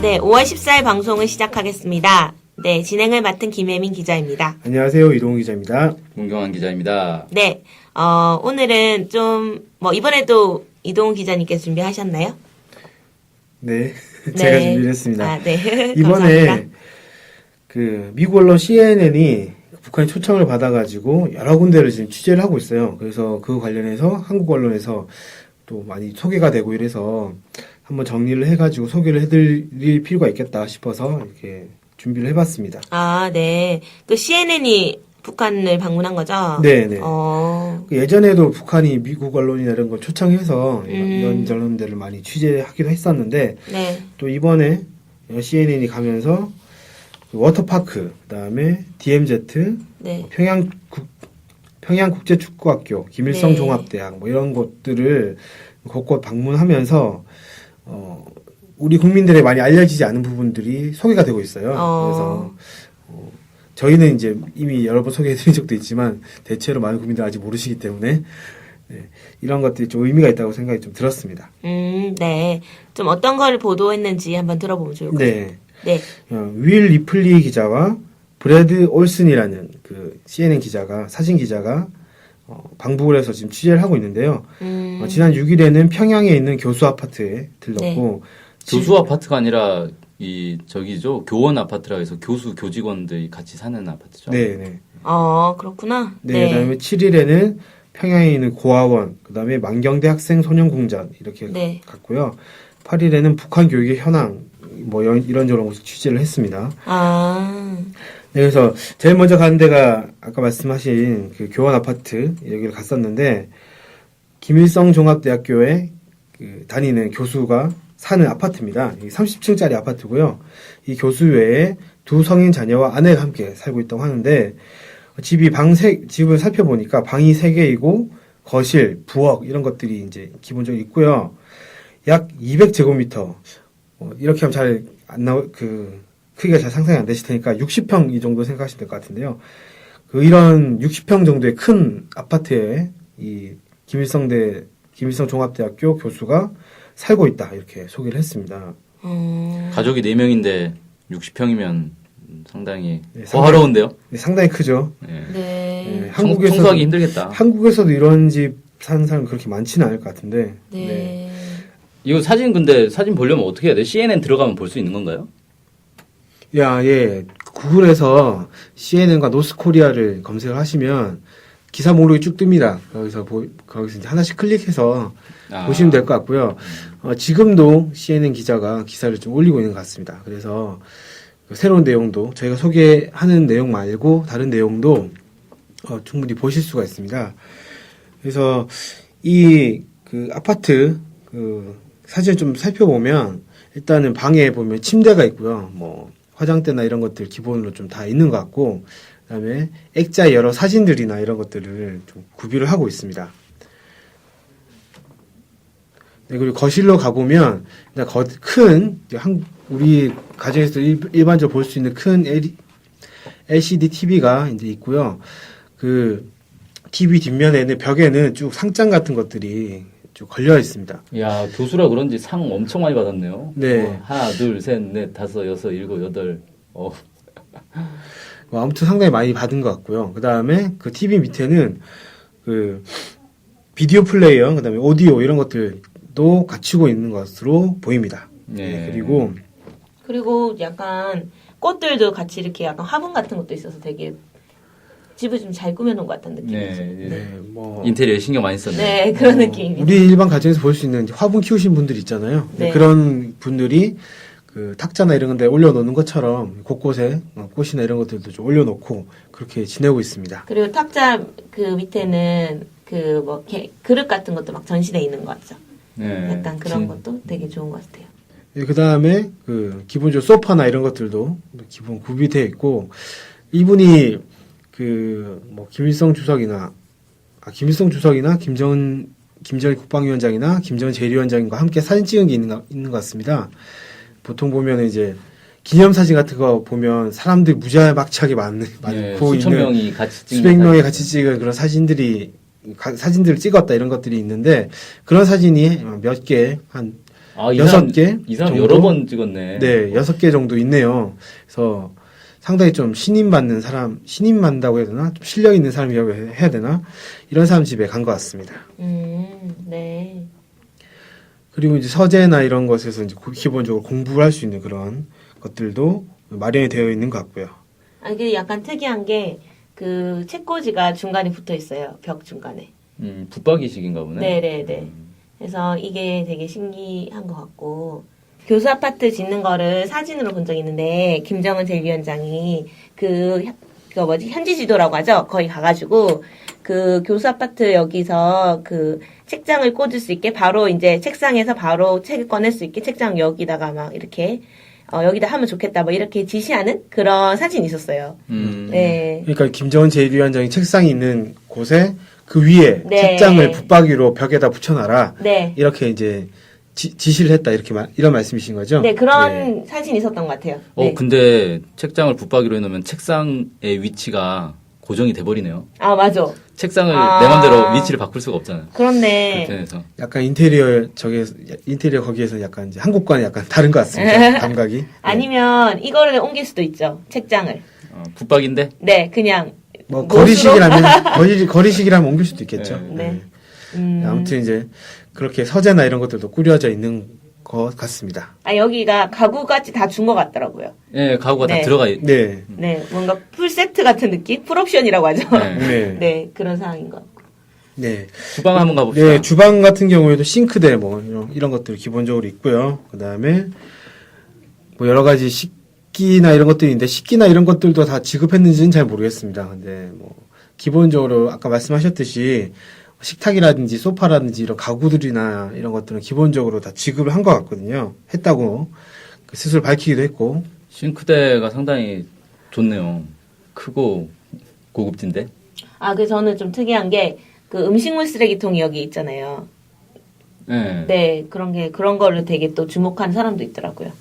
네, 5월 14일 방송을 시작하겠습니다. 네, 진행을 맡은 김혜민 기자입니다. 안녕하세요. 이동훈 기자입니다. 문경환 기자입니다. 네, 오늘은 이번에도 이동훈 기자님께서 준비하셨나요? 네, 제가 준비를 했습니다. 아, 네. 이번에 감사합니다. 미국 언론 CNN이 북한의 초청을 받아가지고 여러 군데를 지금 취재를 하고 있어요. 그래서 그 관련해서 한국 언론에서 또 많이 소개가 되고 이래서 한번 정리를 해가지고 소개를 해드릴 필요가 있겠다 싶어서 이렇게 준비를 해봤습니다. 아, 네. 그 CNN이 북한을 방문한 거죠? 네네. 어, 예전에도 북한이 미국 언론이나 이런 걸 초청해서 이런 저런 데를 많이 취재하기도 했었는데 네. 또 이번에 CNN이 가면서 워터파크, 그다음에 DMZ, 네. 평양국제축구학교, 김일성 네. 종합대학 뭐 이런 곳들을 곳곳 방문하면서 우리 국민들에 많이 알려지지 않은 부분들이 소개가 되고 있어요. 그래서 저희는 이제 이미 여러 번 소개해드린 적도 있지만 대체로 많은 국민들 아직 모르시기 때문에 네, 이런 것들이 좀 의미가 있다고 생각이 좀 들었습니다. 네. 좀 어떤 걸 보도했는지 한번 들어보면 좋을 것 같아요. 네. 네. 윌 리플리 기자와 브래드 올슨이라는 그 CNN 기자가, 사진 기자가 방북을 해서 지금 취재를 하고 있는데요. 지난 6일에는 평양에 있는 교수 아파트에 들렀고 교수 아파트가 아니라 저기죠. 교원 아파트라 해서 교수 교직원들이 같이 사는 아파트죠. 네. 그렇구나. 네. 그다음에 7일에는 평양에 있는 고아원, 그다음에 만경대 학생 소년공전 이렇게 네. 갔고요. 8일에는 북한 교육의 현황 뭐 이런저런 곳을 취재를 했습니다. 네, 그래서 제일 먼저 간 데가 아까 말씀하신 그 교원 아파트 여기를 갔었는데 김일성 종합대학교에 다니는 교수가 사는 아파트입니다. 30층짜리 아파트고요. 이 교수 외에 두 성인 자녀와 아내가 함께 살고 있다고 하는데 집을 살펴보니까 방이 3개이고 거실, 부엌 이런 것들이 이제 기본적으로 있고요. 약 200제곱미터 이렇게 하면 잘 안 크기가 잘 상상이 안 되실 테니까 60평 이 정도 생각하시면 될 것 같은데요. 이런 60평 정도의 큰 아파트에 이 김일성 종합대학교 교수가 살고 있다 이렇게 소개를 했습니다. 가족이 4명인데 60평이면 상당히 호화로운데요? 네, 상당히 크죠. 네. 청소하기 힘들겠다. 한국에서도 이런 집 사는 사람이 그렇게 많지는 않을 것 같은데. 네. 이거 사진 보려면 어떻게 해야 돼? CNN 들어가면 볼 수 있는 건가요? 구글에서 CNN과 노스코리아를 검색을 하시면 기사 목록이 쭉 뜹니다. 거기서 이제 하나씩 클릭해서 보시면 될 것 같고요. 지금도 CNN 기자가 기사를 좀 올리고 있는 것 같습니다. 그래서 새로운 내용도 저희가 소개하는 내용 말고 다른 내용도 충분히 보실 수가 있습니다. 그래서 아파트 사진을 좀 살펴보면 일단은 방에 보면 침대가 있고요. 뭐 화장대나 이런 것들 기본으로 좀 다 있는 것 같고 그다음에 액자의 여러 사진들이나 이런 것들을 좀 구비를 하고 있습니다. 네, 그리고 거실로 가보면 우리 가정에서 일반적으로 볼 수 있는 큰 LCD TV가 이제 있고요. 그 TV 뒷면에는 벽에는 쭉 상장 같은 것들이 쭉 걸려 있습니다. 야, 교수라 그런지 상 엄청 많이 받았네요. 네. 하나, 둘, 셋, 넷, 다섯, 여섯, 일곱, 여덟. 아무튼 상당히 많이 받은 것 같고요. 그 다음에 그 TV 밑에는 비디오 플레이어, 그 다음에 오디오 이런 것들도 갖추고 있는 것으로 보입니다. 네. 그리고 약간 꽃들도 같이 이렇게 약간 화분 같은 것도 있어서 되게 집을 좀 잘 꾸며놓은 것 같은 느낌이죠. 인테리어에 신경 많이 썼네. 네, 그런 느낌입니다. 우리 일반 가정에서 볼 수 있는 화분 키우신 분들 있잖아요. 네. 그런 분들이 탁자나 이런 데 올려놓는 것처럼 곳곳에 꽃이나 이런 것들도 좀 올려놓고 그렇게 지내고 있습니다. 그리고 탁자 밑에는 그릇 같은 것도 막 전시돼 있는 것 같죠. 네. 약간 그런 것도 되게 좋은 것 같아요. 그 다음에 기본적으로 소파나 이런 것들도 기본 구비되어 있고 이분이 김일성 주석이나 김정일 국방위원장이나 김정은 제1위원장과 함께 사진 찍은 게 있는 것 같습니다. 보통 보면 이제 기념사진 같은 거 보면 사람들이 무지막지하게 많고 수천 명이 같이 찍는 수백 명이 같이 찍은 그런 사진들을 찍었다 이런 것들이 있는데 그런 사진이 몇 개, 한 아, 여섯 개 이 사람 정도? 여러 번 찍었네. 네, 6개 정도 있네요. 그래서 상당히 좀 신임받는 사람, 신임받는다고 해야 되나? 좀 실력 있는 사람이라고 해야 되나? 이런 사람 집에 간 것 같습니다. 네. 그리고 이제 서재나 이런 것에서 이제 기본적으로 공부를 할 수 있는 그런 것들도 마련이 되어 있는 것 같고요. 아, 이게 약간 특이한 게, 그, 책꽂이가 중간에 붙어 있어요. 벽 중간에. 붙박이식인가 보네. 네네네. 그래서 이게 되게 신기한 것 같고, 교수 아파트 짓는 거를 사진으로 본 적이 있는데, 김정은 제1위원장이 그거 뭐지? 현지 지도라고 하죠? 거기 가가지고, 그 교수 아파트 여기서 그 책장을 꽂을 수 있게 바로 이제 책상에서 바로 책을 꺼낼 수 있게 책장 여기다가 막 이렇게 여기다 하면 좋겠다 뭐 이렇게 지시하는 그런 사진이 있었어요. 네. 그러니까 김정은 제1위원장이 책상이 있는 곳에 그 위에 네. 책장을 붙박이로 벽에다 붙여놔라. 네. 이렇게 이제 지시를 했다. 이렇게 이런 말씀이신 거죠? 네, 그런 사진이 있었던 것 같아요. 네. 근데 책장을 붙박이로 해놓으면 책상의 위치가 고정이 돼버리네요. 아, 맞아. 책상을 내 맘대로 위치를 바꿀 수가 없잖아요. 그렇네. 불편해서. 약간 인테리어 거기에서 약간 이제 한국과는 약간 다른 것 같습니다. 감각이. 아니면 이거를 옮길 수도 있죠. 책장을. 붙박인데? 네, 그냥 뭐 못으로? 거리식이라면 옮길 수도 있겠죠. 네. 아무튼 이제 그렇게 서재나 이런 것들도 꾸려져 있는 것 같습니다. 아, 여기가 가구같이 다 준 것 같더라고요. 네, 가구가 네. 다 들어가 네. 네, 뭔가 풀 세트 같은 느낌? 풀옵션이라고 하죠. 네. 네, 그런 상황인 것 같고. 네. 주방 한번 가봅시다. 네, 주방 같은 경우에도 싱크대 뭐 이런 것들 기본적으로 있고요. 그다음에 뭐 여러 가지 식기나 이런 것들이 있는데 식기나 이런 것들도 다 지급했는지는 잘 모르겠습니다. 근데 뭐 기본적으로 아까 말씀하셨듯이 식탁이라든지 소파라든지 이런 가구들이나 이런 것들은 기본적으로 다 지급을 한 것 같거든요. 했다고 스스로 밝히기도 했고. 싱크대가 상당히 좋네요. 크고 고급진데. 아, 그 저는 좀 특이한 게 그 음식물 쓰레기통이 여기 있잖아요. 네. 네, 그런 거를 되게 또 주목하는 사람도 있더라고요.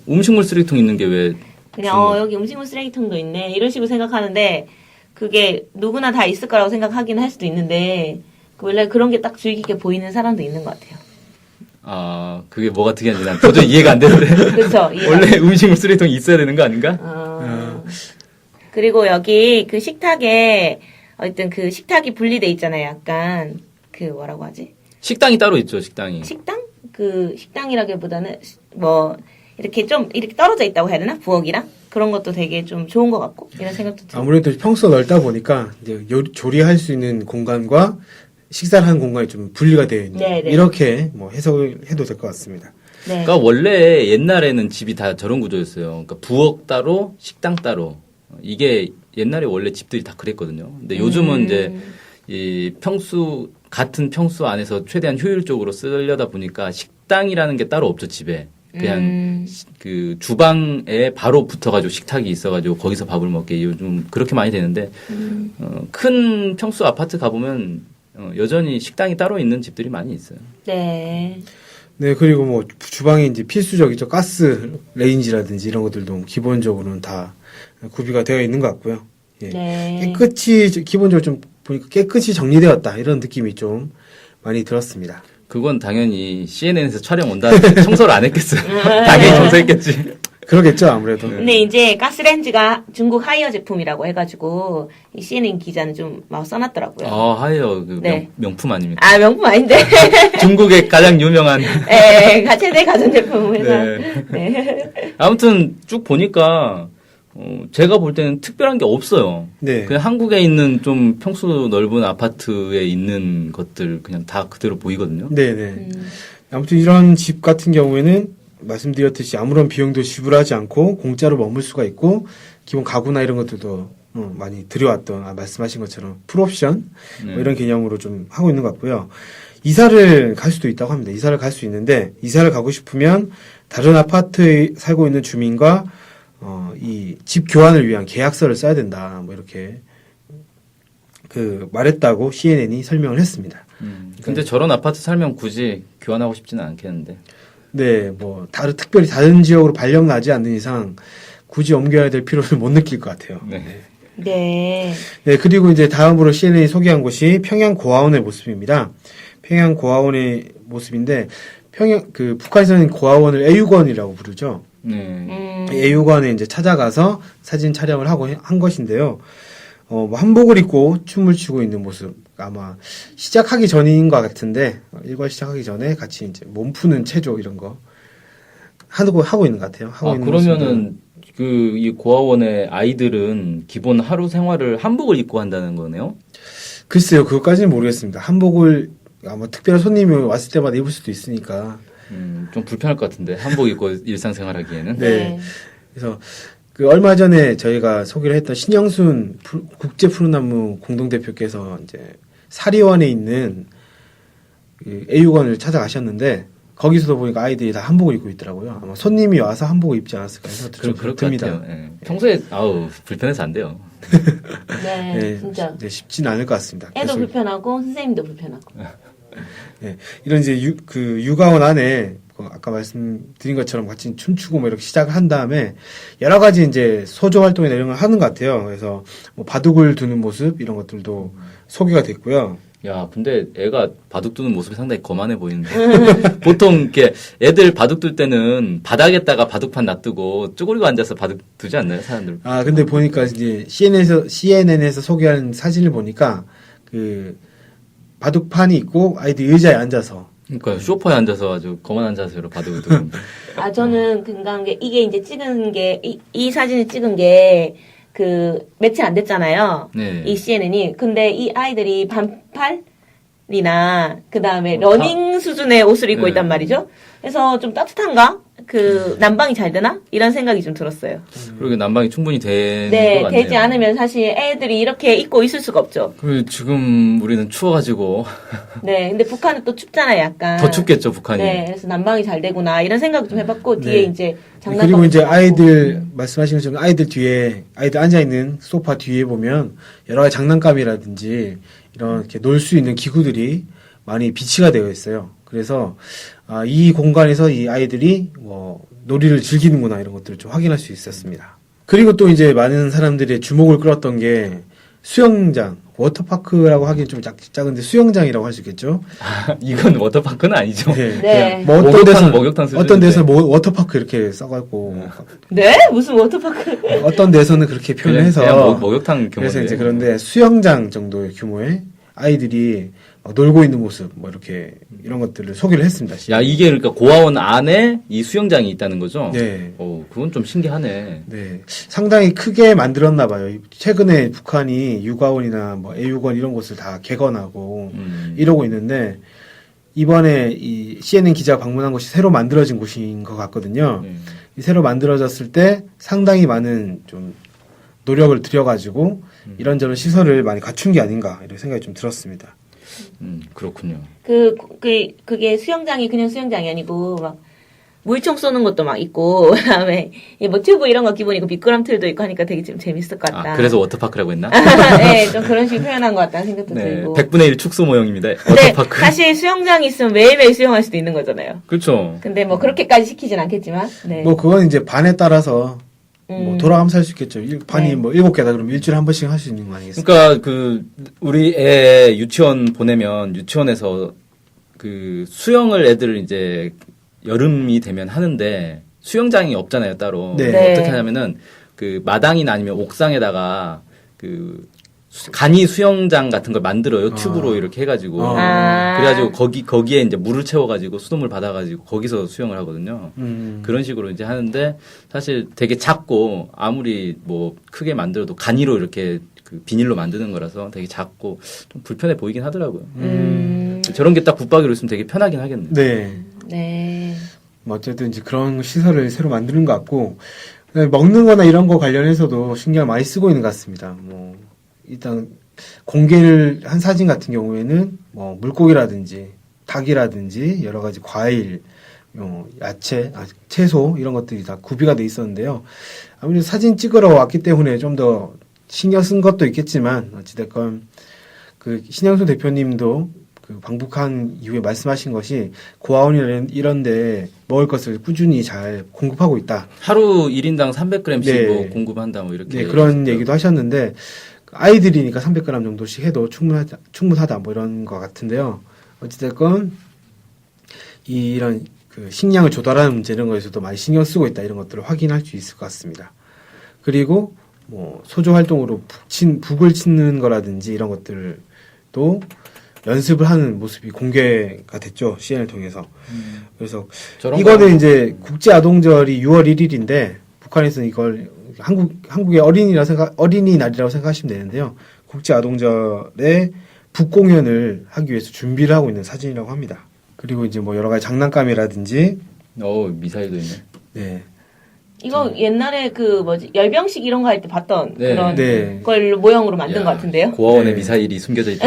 음식물 쓰레기통 있는 게 왜? 그냥 여기 음식물 쓰레기통도 있네 이런 식으로 생각하는데 그게 누구나 다 있을 거라고 생각하긴 할 수도 있는데 원래 그런 게 딱 주의 깊게 보이는 사람도 있는 것 같아요. 아, 그게 뭐가 특이한지 난 도저히 이해가 안 되는데. 그렇죠. 원래 음식물 쓰레기통이 있어야 되는 거 아닌가? 그리고 여기 그 식탁에 어쨌든 그 식탁이 분리돼 있잖아요. 약간 그 뭐라고 하지? 식당이 따로 있죠, 식당이. 식당? 그 식당이라기보다는 뭐 이렇게 좀 이렇게 떨어져 있다고 해야 되나? 부엌이랑 그런 것도 되게 좀 좋은 것 같고 이런 생각도 들어요. 아무래도 평수가 넓다 보니까 이제 조리할 수 있는 공간과 식사를 하는 공간이 좀 분리가 되어 있는 네네. 이렇게 뭐 해석을 해도 될 것 같습니다. 네. 그러니까 원래 옛날에는 집이 다 저런 구조였어요. 그러니까 부엌 따로, 식당 따로. 이게 옛날에 원래 집들이 다 그랬거든요. 근데 요즘은 이제 이 같은 평수 안에서 최대한 효율적으로 쓰려다 보니까 식당이라는 게 따로 없죠, 집에. 그냥 그 주방에 바로 붙어가지고 식탁이 있어가지고 거기서 밥을 먹게 요즘 그렇게 많이 되는데 큰 평수 아파트 가보면 여전히 식당이 따로 있는 집들이 많이 있어요. 네. 네, 그리고 뭐 주방에 이제 필수적이죠. 가스 레인지라든지 이런 것들도 기본적으로는 다 구비가 되어 있는 것 같고요. 예. 네. 깨끗이 기본적으로 좀 보니까 깨끗이 정리되었다 이런 느낌이 좀 많이 들었습니다. 그건 당연히 CNN에서 촬영 온다는 청소를 안 했겠어요. 당연히 청소했겠지. 그러겠죠, 아무래도. 근데 이제 가스레인지가 중국 하이어 제품이라고 해가지고 이 CNN 기자는 좀 막 써놨더라고요. 하이어 그 네. 명품 아닙니까? 아, 명품 아닌데. 중국의 가장 유명한. 네, 최대 가전제품 회사. 네. 네. 아무튼 쭉 보니까 제가 볼 때는 특별한 게 없어요. 네. 그냥 한국에 있는 좀 평수 넓은 아파트에 있는 것들 그냥 다 그대로 보이거든요. 네네. 아무튼 이런 집 같은 경우에는 말씀드렸듯이 아무런 비용도 지불하지 않고 공짜로 머물 수가 있고 기본 가구나 이런 것들도 많이 들여왔던 말씀하신 것처럼 풀옵션 뭐 이런 개념으로 좀 하고 있는 것 같고요. 이사를 갈 수도 있다고 합니다. 이사를 갈 수 있는데 이사를 가고 싶으면 다른 아파트에 살고 있는 주민과 이 집 교환을 위한 계약서를 써야 된다. 뭐 이렇게 말했다고 CNN이 설명을 했습니다. 근데 저런 아파트 살면 굳이 교환하고 싶지는 않겠는데. 네, 뭐 특별히 다른 지역으로 발령 나지 않는 이상 굳이 옮겨야 될 필요를 못 느낄 것 같아요. 네. 네. 네, 그리고 이제 다음으로 CNN이 소개한 곳이 평양 고아원의 모습입니다. 평양 고아원의 모습인데 북한에서는 고아원을 애육원이라고 부르죠. 네. 애육원에 이제 찾아가서 사진 촬영을 하고 한 것인데요. 뭐 한복을 입고 춤을 추고 있는 모습. 아마 시작하기 전인 것 같은데, 일과 시작하기 전에 같이 이제 몸 푸는 체조 이런 거 하고 있는 것 같아요. 하고 있는 그러면은 이 고아원의 아이들은 기본 하루 생활을 한복을 입고 한다는 거네요? 글쎄요, 그것까지는 모르겠습니다. 한복을 아마 특별한 손님이 왔을 때마다 입을 수도 있으니까. 좀 불편할 것 같은데 한복 입고 일상생활하기에는. 네. 그래서 얼마 전에 저희가 소개를 했던 신영순 국제 푸른나무 공동대표께서 이제 사리원에 있는 그 애육원을 찾아가셨는데 거기서도 보니까 아이들이 다 한복을 입고 있더라고요. 아마 손님이 와서 한복을 입지 않았을까 해서 그럴 것 듭니다. 같아요. 네. 평소에 불편해서 안 돼요. 네, 네, 진짜. 네, 쉽지는 않을 것 같습니다. 애도 계속. 불편하고 선생님도 불편하고. 네, 이런 이제 육아원 안에 아까 말씀드린 것처럼 같이 춤추고 뭐 이렇게 시작을 한 다음에 여러 가지 이제 소조 활동이나 이런 걸 하는 것 같아요. 그래서 뭐 바둑을 두는 모습 이런 것들도 소개가 됐고요. 야, 근데 애가 바둑 두는 모습이 상당히 거만해 보이는데. 보통 이렇게 애들 바둑 둘 때는 바닥에다가 바둑판 놔두고 쪼그리고 앉아서 바둑 두지 않나요, 사람들? 아, 근데 보니까 이제 CNN에서 소개한 사진을 보니까 그 바둑판이 있고 아이들 의자에 앉아서 그러니까 소파에 앉아서 아주 거만한 자세로 바둑을 두고. 아, 저는 금감한 게, 이게 이제 찍은 게, 이 사진을 찍은 게, 며칠 안 됐잖아요. 네. 이 CNN이. 근데 이 아이들이 반팔이나, 그 다음에 다- 러닝 수준의 옷을 입고 네. 있단 말이죠. 그래서 좀 따뜻한가? 난방이 잘 되나? 이런 생각이 좀 들었어요. 그리고 난방이 충분히 되는 네, 것 같네요. 되지 않으면 사실 애들이 이렇게 입고 있을 수가 없죠. 그리고 지금 우리는 추워가지고 네, 근데 북한은 또 춥잖아요, 약간. 더 춥겠죠, 북한이. 네, 그래서 난방이 잘 되구나, 이런 생각 좀 해봤고, 뒤에 네. 이제 장난감. 그리고 이제 아이들 말씀하신 것처럼 아이들 뒤에 아이들 앉아 있는 소파 뒤에 보면 여러 가지 장난감이라든지 이런 이렇게 놀 수 있는 기구들이 많이 비치가 되어 있어요. 그래서 이 공간에서 이 아이들이 뭐 놀이를 즐기는구나 이런 것들을 좀 확인할 수 있었습니다. 그리고 또 이제 많은 사람들의 주목을 끌었던 게 수영장, 워터파크라고 하기엔 좀 작은데 수영장이라고 할 수 있겠죠. 이건 워터파크는 아니죠. 네. 뭐 목욕탕 수준인데. 어떤 데서 뭐 워터파크 이렇게 써갖고 네? 무슨 워터파크? 어떤 데서는 그렇게 표현을 해서 그냥 목욕탕 규모인데. 그래서 이제 그런데 수영장 정도의 규모의 아이들이 놀고 있는 모습 뭐 이렇게 이런 것들을 소개를 했습니다. 야, 이게 그러니까 고아원 안에 이 수영장이 있다는 거죠? 네. 그건 좀 신기하네. 네, 상당히 크게 만들었나 봐요. 최근에 북한이 육아원이나 뭐 애육원 이런 곳을 다 개건하고 이러고 있는데 이번에 이 CNN 기자가 방문한 곳이 새로 만들어진 곳인 것 같거든요. 이 새로 만들어졌을 때 상당히 많은 좀 노력을 들여가지고 이런저런 시설을 많이 갖춘 게 아닌가 이런 생각이 좀 들었습니다. 그렇군요. 그게 수영장이 그냥 수영장이 아니고, 막, 물총 쏘는 것도 막 있고, 그 다음에, 뭐 튜브 이런 거 기본이고, 미끄럼틀도 있고 하니까 되게 좀 재밌을 것 같다. 그래서 워터파크라고 했나? 네, 좀 그런 식으로 표현한 것 같다는 생각도 네. 들고. 100분의 1 축소 모형입니다. 근데 워터파크. 사실 수영장이 있으면 매일매일 수영할 수도 있는 거잖아요. 그렇죠. 근데 뭐 그렇게까지 시키진 않겠지만, 네. 뭐 그건 이제 반에 따라서 뭐 돌아가면서 할 수 있겠죠. 반이 네. 뭐 7개다 그러면 일주일에 한 번씩 할 수 있는 거 아니겠습니까? 그러니까 우리 애 유치원 보내면 유치원에서 수영을 애들 이제 여름이 되면 하는데 수영장이 없잖아요, 따로. 네. 네. 어떻게 하냐면은 옥상이나 아니면 옥상에다가 간이 수영장 같은 걸 만들어요. 튜브로 이렇게 해가지고. 그래가지고 거기에 이제 물을 채워가지고 수돗물 받아가지고 거기서 수영을 하거든요. 그런 식으로 이제 하는데 사실 되게 작고 아무리 뭐 크게 만들어도 간이로 이렇게 비닐로 만드는 거라서 되게 작고 좀 불편해 보이긴 하더라고요. 저런 게 딱 붙박이로 있으면 되게 편하긴 하겠네요. 네. 네. 뭐 어쨌든 이제 그런 시설을 새로 만드는 것 같고 먹는 거나 이런 거 관련해서도 신경을 많이 쓰고 있는 것 같습니다. 뭐 일단 공개를 한 사진 같은 경우에는 뭐 물고기라든지 닭이라든지 여러 가지 과일, 야채, 채소 이런 것들이 다 구비가 돼 있었는데요. 아무래도 사진 찍으러 왔기 때문에 좀 더 신경 쓴 것도 있겠지만 어찌됐건 신영수 대표님도 방북한 이후에 말씀하신 것이 고아원이나 이런데 먹을 것을 꾸준히 잘 공급하고 있다. 하루 1인당 300g씩 네. 뭐 공급한다 뭐 이렇게. 네, 그런 얘기도 하셨는데 아이들이니까 300g 정도씩 해도 충분하다 뭐 이런 것 같은데요. 어찌됐건 이런 그 식량을 조달하는 문제 이런 거에서도 많이 신경 쓰고 있다 이런 것들을 확인할 수 있을 것 같습니다. 그리고 뭐 소조 활동으로 북을 치는 거라든지 이런 것들도 연습을 하는 모습이 공개가 됐죠. CN을 통해서. 그래서 이거는 이제 국제 아동절이 6월 1일인데 북한에서는 이걸 한국의 어린이날이라고 생각하시면 되는데요. 국제 아동절에 북 공연을 하기 위해서 준비를 하고 있는 사진이라고 합니다. 그리고 이제 뭐 여러 가지 장난감이라든지 미사일도 있네. 네. 이거 옛날에 그 뭐지 열병식 이런 거 할 때 봤던 네. 그런 네. 걸 모형으로 만든 야, 것 같은데요. 고아원에 네. 미사일이 숨겨져 있다.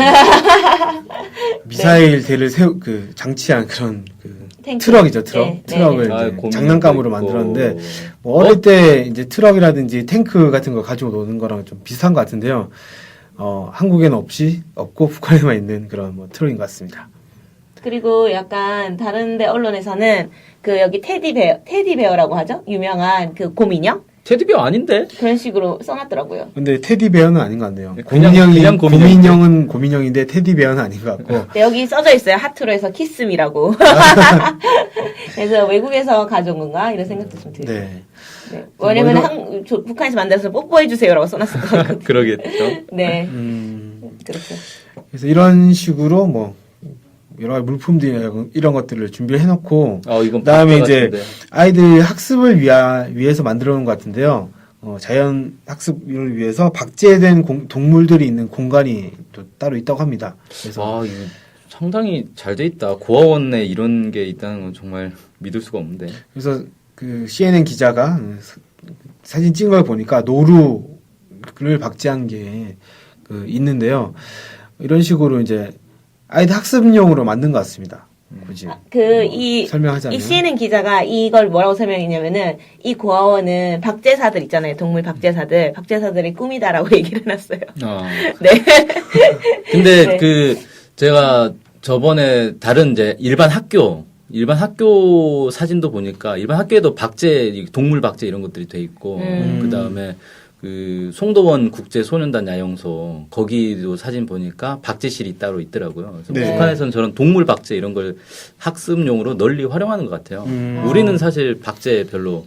미사일 대를 장치한 그런 그 탱크. 트럭이죠, 트럭. 네, 트럭을 네. 이제 고민도 장난감으로 있고. 만들었는데 뭐 어릴 때 이제 트럭이라든지 탱크 같은 거 가지고 노는 거랑 좀 비슷한 것 같은데요. 한국에는 없고 북한에만 있는 그런 뭐 트럭인 것 같습니다. 그리고 약간 다른데 언론에서는 그 여기 테디베어라고 하죠. 유명한 그 곰인형 테디베어 아닌데? 그런 식으로 써놨더라고요. 근데 테디베어는 아닌 것 같네요. 그냥 곰인형은 곰인형인데 테디베어는 아닌 것 같고. 네, 여기 써져 있어요. 하트로 해서 키스미라고. 그래서 외국에서 가져온 건가 이런 생각도 좀 들어요. 네. 네. 왜냐면 북한에서 만들어서 뽀뽀해주세요라고 써놨을 것 같거든요. 그러겠죠. 네. 그렇죠. 그래서 이런 식으로 뭐 여러 가지 물품들 이런 것들을 준비를 해놓고 이건 그다음에 박사 이제 같은데. 아이들 학습을 위해서 만들어 놓은 것 같은데요. 자연 학습을 위해서 박제된 동물들이 있는 공간이 또 따로 있다고 합니다. 그래서 이거 상당히 잘 돼 있다. 고아원에 이런 게 있다는 건 정말 믿을 수가 없는데. 그래서 그 CNN 기자가 사진 찍은 걸 보니까 노루를 박제한 게 있는데요. 이런 식으로 이제 아이들 학습용으로 만든 것 같습니다. 굳이 설명하자면 이 CNN 기자가 이걸 뭐라고 설명했냐면은 이 고아원은 박제사들 있잖아요. 동물 박제사들의 꿈이다라고 얘기를 해놨어요. 네. 근데 네. 제가 저번에 다른 이제 일반 학교 사진도 보니까 일반 학교에도 동물 박제 이런 것들이 돼 있고 그 다음에 송도원 국제 소년단 야영소 거기도 사진 보니까 박제실이 따로 있더라고요. 그래서 네. 북한에서는 저런 동물 박제 이런 걸 학습용으로 널리 활용하는 것 같아요. 우리는 사실 박제 별로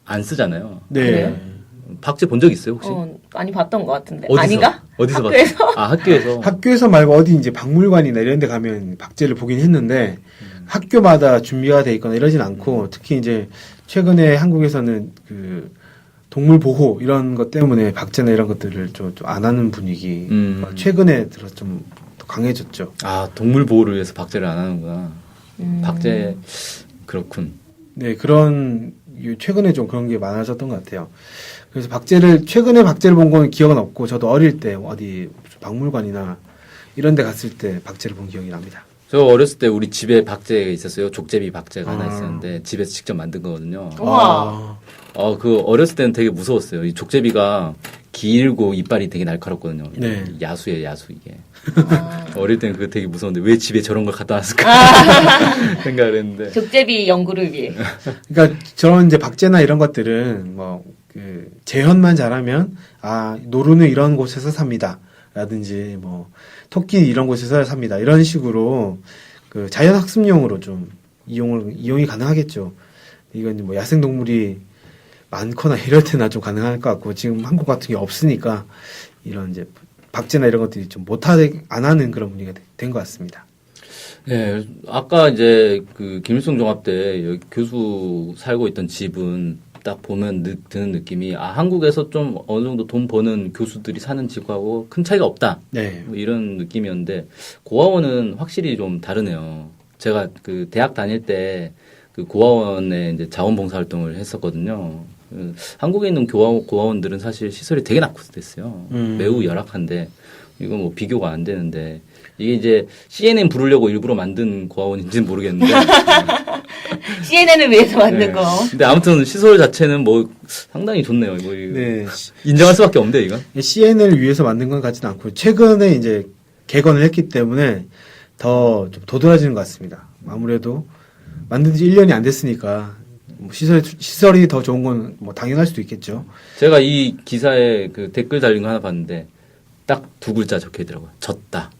안 쓰잖아요. 네. 그래요? 박제 본 적 있어요 혹시? 많이 봤던 것 같은데. 어디서? 아닌가? 어디서 학교에서? 봤어요? 학교에서. 학교에서 말고 어디 이제 박물관이나 이런 데 가면 박제를 보긴 했는데 학교마다 준비가 돼 있거나 이러진 않고 특히 이제 최근에 한국에서는 동물 보호 이런 것 때문에 박제나 이런 것들을 좀 안 하는 분위기 최근에 들어 좀 더 강해졌죠. 동물 보호를 위해서 박제를 안 하는구나. 박제 그렇군. 네, 최근에 좀 그런 게 많아졌던 것 같아요. 그래서 최근에 박제를 본 거는 기억은 없고 저도 어릴 때 어디 박물관이나 이런 데 갔을 때 박제를 본 기억이 납니다. 저 어렸을 때 우리 집에 박제가 있었어요. 족제비 박제가 하나 있었는데 집에서 직접 만든 거거든요. 우와. 어렸을 때는 되게 무서웠어요. 이 족제비가 길고 이빨이 되게 날카롭거든요. 네. 야수예요, 야수 이게. 어릴 때는 그거 되게 무서운데 왜 집에 저런 걸 갖다 놨을까 생각을 했는데. 족제비 연구를 위해. 그러니까 저런 이제 박제나 이런 것들은 재현만 잘하면 노루는 이런 곳에서 삽니다. 라든지 토끼 이런 곳에서 삽니다. 이런 식으로 자연 학습용으로 좀 이용이 가능하겠죠. 이건 야생 동물이 많거나 이럴 때나 좀 가능할 것 같고 지금 한국 같은 게 없으니까 이런 이제 박제나 이런 것들이 좀 안 하는 그런 분위기가 된 것 같습니다. 네, 아까 이제 김일성 종합대 여기 교수 살고 있던 집은 딱 보면 드는 느낌이 한국에서 좀 어느 정도 돈 버는 교수들이 사는 집하고 큰 차이가 없다. 네. 이런 느낌이었는데 고아원은 확실히 좀 다르네요. 제가 대학 다닐 때 고아원에 이제 자원봉사 활동을 했었거든요. 한국에 있는 고아원들은 사실 시설이 되게 낙후됐어요. 매우 열악한데 이거 비교가 안 되는데 이게 이제 CNN 부르려고 일부러 만든 고아원인지는 모르겠는데 CNN을 위해서 만든 거. 근데 아무튼 시설 자체는 상당히 좋네요. 네. 인정할 수밖에 없는데 이건. CN을 위해서 만든 건 같지는 않고 최근에 이제 개건을 했기 때문에 더 좀 도드라지는 것 같습니다. 아무래도 만든 지 1년이 안 됐으니까 시설이 더 좋은 건 당연할 수도 있겠죠. 제가 이 기사에 댓글 달린 거 하나 봤는데 딱 2글자 적혀 있더라고요. 졌다.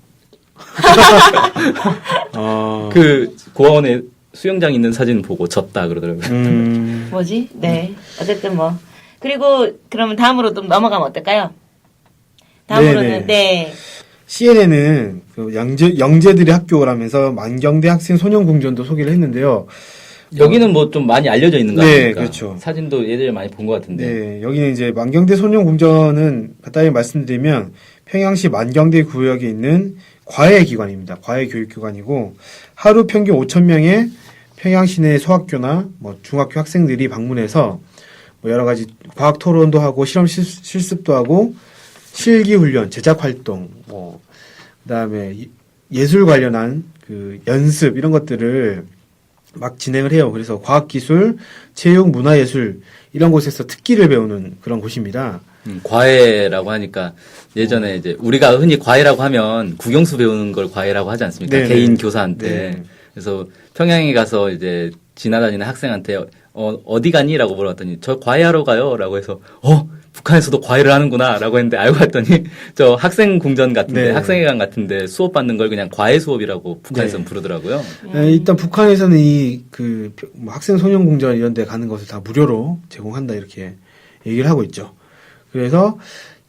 고아원에 수영장 있는 사진 보고 졌다 그러더라고요. 뭐지? 네. 어쨌든 뭐. 그리고 그러면 다음으로 좀 넘어가면 어떨까요? 다음으로는 네. CNN은 그 영재들의 학교라면서 만경대 학생 소년궁전도 소개를 했는데요. 여기는 뭐 좀 많이 알려져 있는 거 네, 아닙니까? 그렇죠. 사진도 예전에 많이 본 것 같은데. 네, 여기는 이제 만경대 소년궁전은 간단히 말씀드리면 평양시 만경대 구역에 있는 과외기관입니다. 과외교육기관이고 하루 평균 5,000명의 평양 시내 소학교나 뭐 중학교 학생들이 방문해서 뭐 여러 가지 과학 토론도 하고 실험 실습도 하고 실기 훈련, 제작 활동, 뭐 그다음에 예술 관련한 그 연습 이런 것들을 막 진행을 해요. 그래서 과학기술, 체육, 문화예술 이런 곳에서 특기를 배우는 그런 곳입니다. 과외라고 하니까 예전에 이제 우리가 흔히 과외라고 하면 국영수 배우는 걸 과외라고 하지 않습니까? 네네. 개인 교사한테. 네. 그래서 평양에 가서 이제 지나다니는 학생한테 어디 가니?라고 물어봤더니 저 과외하러 가요라고 해서 북한에서도 과외를 하는구나라고 했는데 알고 봤더니 저 학생 궁전 같은데 네. 학생회관 같은데 수업 받는 걸 그냥 과외 수업이라고 북한에서는 네. 부르더라고요. 일단 북한에서는 뭐 학생 소년궁전 이런 데 가는 것을 다 무료로 제공한다 이렇게 얘기를 하고 있죠. 그래서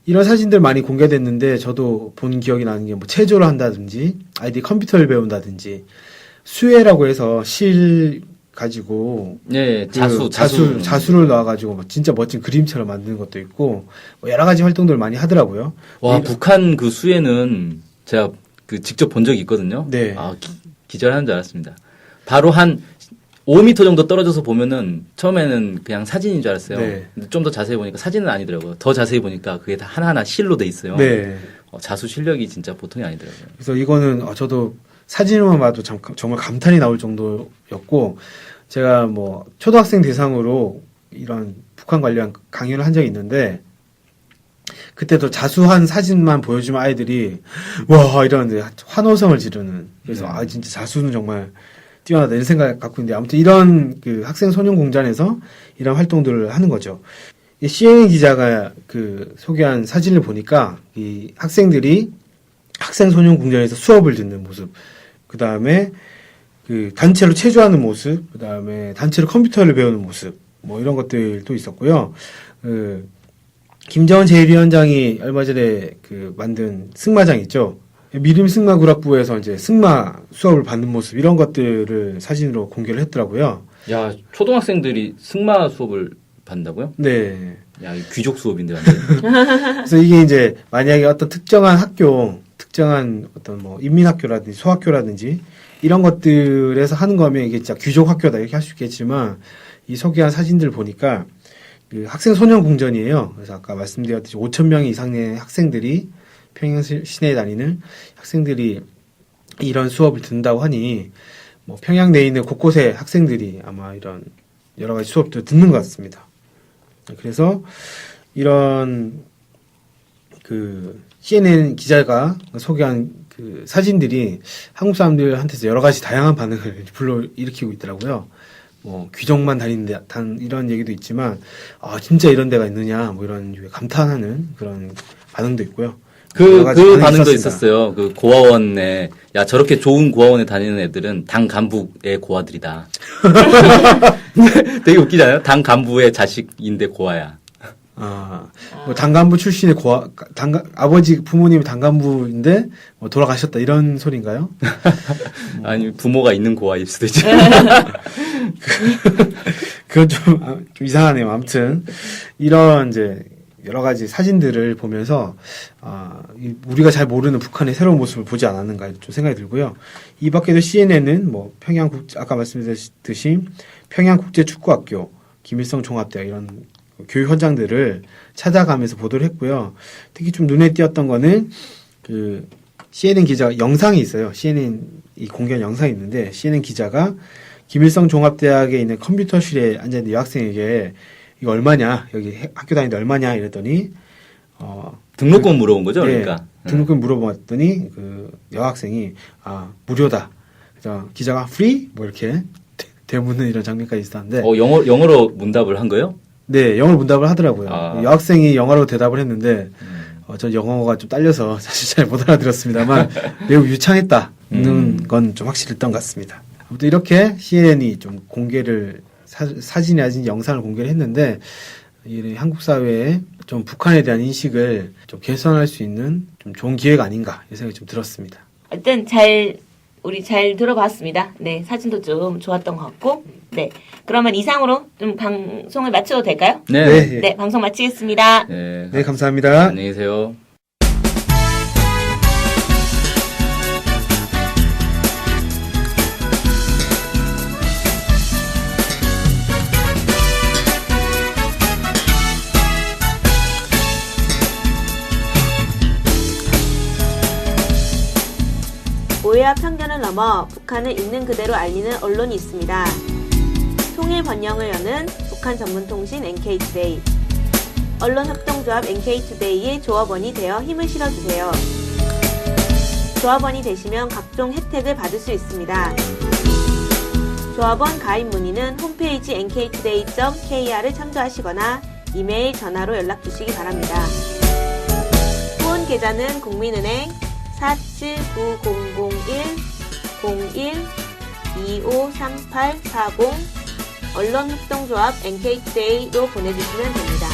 이런 사진들 많이 공개됐는데 저도 본 기억이 나는 게 뭐 체조를 한다든지 아이들이 컴퓨터를 배운다든지 수혜라고 해서 실 가지고 예, 자수를 놔가지고 뭐 진짜 멋진 그림처럼 만드는 것도 있고 뭐 여러 가지 활동들을 많이 하더라고요. 와, 북한 그 수혜는 제가 그 직접 본 적이 있거든요. 네. 기절하는 줄 알았습니다. 바로 한 5m 정도 떨어져서 보면은 처음에는 그냥 사진인 줄 알았어요. 네. 근데 좀 더 자세히 보니까 사진은 아니더라고요. 더 자세히 보니까 그게 다 하나하나 실로 돼 있어요. 네. 자수 실력이 진짜 보통이 아니더라고요. 그래서 이거는 저도 사진으로만 봐도 정말 감탄이 나올 정도였고 제가 뭐 초등학생 대상으로 이런 북한 관련 강연을 한 적이 있는데 그때도 자수한 사진만 보여주면 아이들이 와 이러는데 환호성을 지르는 그래서 진짜 자수는 정말 뛰어나다 이런 생각 갖고 있는데 아무튼 이런 그 학생 소년 공전에서 이런 활동들을 하는 거죠. 이 CNN 기자가 그 소개한 사진을 보니까 이 학생들이 학생 소년 궁전에서 수업을 듣는 모습, 그 다음에 그 단체로 체조하는 모습, 그 다음에 단체로 컴퓨터를 배우는 모습, 뭐 이런 것들도 있었고요. 김정은 제1위원장이 얼마 전에 그 만든 승마장 있죠. 미림 승마구락부에서 이제 승마 수업을 받는 모습 이런 것들을 사진으로 공개를 했더라고요. 야, 초등학생들이 승마 수업을 받는다고요? 네. 야, 귀족 수업인데 완전. 그래서 이게 이제 만약에 어떤 특정한 학교, 특정한 어떤 뭐 인민학교라든지 소학교라든지 이런 것들에서 하는 거면 이게 진짜 귀족 학교다 이렇게 할 수 있겠지만 이 소개한 사진들 보니까 그 학생 소년 궁전이에요. 그래서 아까 말씀드렸듯이 5,000명 이상의 학생들이 평양 시내에 다니는 학생들이 이런 수업을 듣는다고 하니 뭐 평양 내에 있는 곳곳에 학생들이 아마 이런 여러 가지 수업도 듣는 것 같습니다. 그래서 이런 그 CNN 기자가 소개한 그 사진들이 한국 사람들한테서 여러 가지 다양한 반응을 불러일으키고 있더라고요. 뭐 귀족만 다니는데 이런 얘기도 있지만 진짜 이런 데가 있느냐 뭐 이런 감탄하는 그런 반응도 있고요. 그 반응도 있었어요. 그 고아원에 야 저렇게 좋은 고아원에 다니는 애들은 당 간부의 고아들이다. 되게 웃기잖아요. 당 간부의 자식인데 고아야. 뭐 당간부 출신의 아버지 부모님이 당간부인데 뭐 돌아가셨다 이런 소리인가요? 아니 부모가 있는 고아일 수도 있죠. 그건 좀 이상하네요. 아무튼 이런 이제 여러 가지 사진들을 보면서 우리가 잘 모르는 북한의 새로운 모습을 보지 않았는가 좀 생각이 들고요. 이 밖에도 CNN은 뭐 아까 말씀드렸듯이 평양국제축구학교, 김일성 종합대학 이런 교육 현장들을 찾아가면서 보도를 했고요. 특히 좀 눈에 띄었던 거는 그 CNN 기자 영상이 있어요. CNN이 공개한 영상이 있는데 CNN 기자가 김일성 종합대학에 있는 컴퓨터실에 앉아 있는 여학생에게 이거 얼마냐 여기 학교 다니는데 얼마냐 이랬더니 등록금 물어본 거죠, 그러니까. 등록금 물어봤더니 그 여학생이 무료다. 그래서 기자가 free 뭐 이렇게 대묻는 이런 장면까지 있었는데. 영어로 문답을 한 거예요? 네, 영어로 문답을 하더라고요. 여학생이 영어로 대답을 했는데 전 영어가 좀 딸려서 사실 잘 못 알아들었습니다만 매우 유창했다는 건 좀 확실했던 것 같습니다. 아무튼 이렇게 CNN이 좀 공개를 사진이라든지 영상을 공개를 했는데 이 한국 사회에 좀 북한에 대한 인식을 좀 개선할 수 있는 좀 좋은 기회가 아닌가 이 생각이 좀 들었습니다. 하여튼 우리 잘 들어봤습니다. 네, 사진도 좀 좋았던 것 같고. 네. 그러면 이상으로 좀 방송을 마쳐도 될까요? 네. 네, 방송 마치겠습니다. 네. 네, 감사합니다. 안녕히 계세요. 오해와 편견을 넘어 북한을 있는 그대로 알리는 언론이 있습니다. 통일 번영을 여는 북한 전문통신 NK투데이, 언론협동조합 NK투데이의 조합원이 되어 힘을 실어주세요. 조합원이 되시면 각종 혜택을 받을 수 있습니다. 조합원 가입 문의는 홈페이지 nktoday.kr을 참조하시거나 이메일, 전화로 연락 주시기 바랍니다. 후원 계좌는 국민은행 479001-01-253840 언론협동조합 NK투데이로 보내주시면 됩니다.